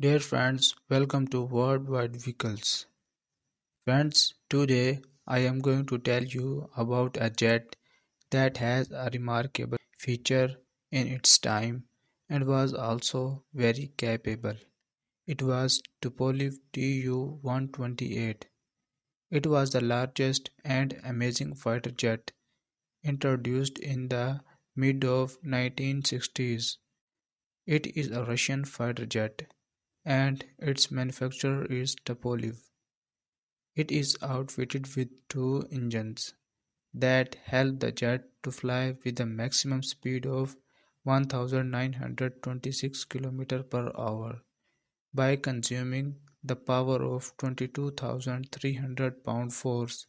Dear friends, welcome to Worldwide Vehicles. Friends, today I am going to tell you about a jet that has a remarkable feature in its time and was also very capable. It was Tupolev Tu-128. It was the largest and amazing fighter jet introduced in the mid of 1960s. It is a Russian fighter jet and its manufacturer is Tupolev. It is outfitted with two engines that help the jet to fly with a maximum speed of 1926 km per hour by consuming the power of 22,300 pound force.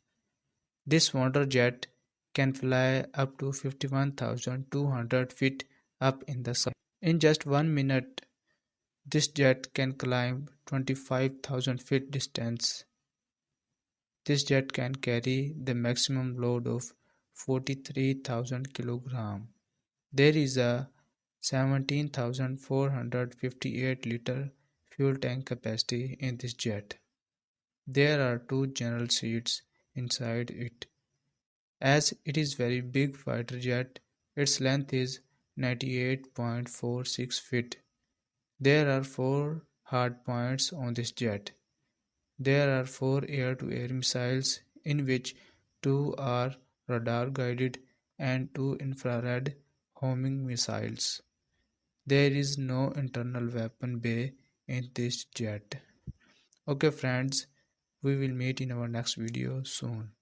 This wonder jet can fly up to 51,200 feet up in the sky. In just 1 minute, this jet can climb 25,000 feet distance. This jet can carry the maximum load of 43,000 kg. There is a 17,458 liter fuel tank capacity in this jet. There are two general seats inside it. As it is very big fighter jet, its length is 98.46 feet. There are four hard points on this jet. There are four air-to-air missiles, in which two are radar-guided and two infrared homing missiles. There is no internal weapon bay in this jet. Okay friends, we will meet in our next video soon.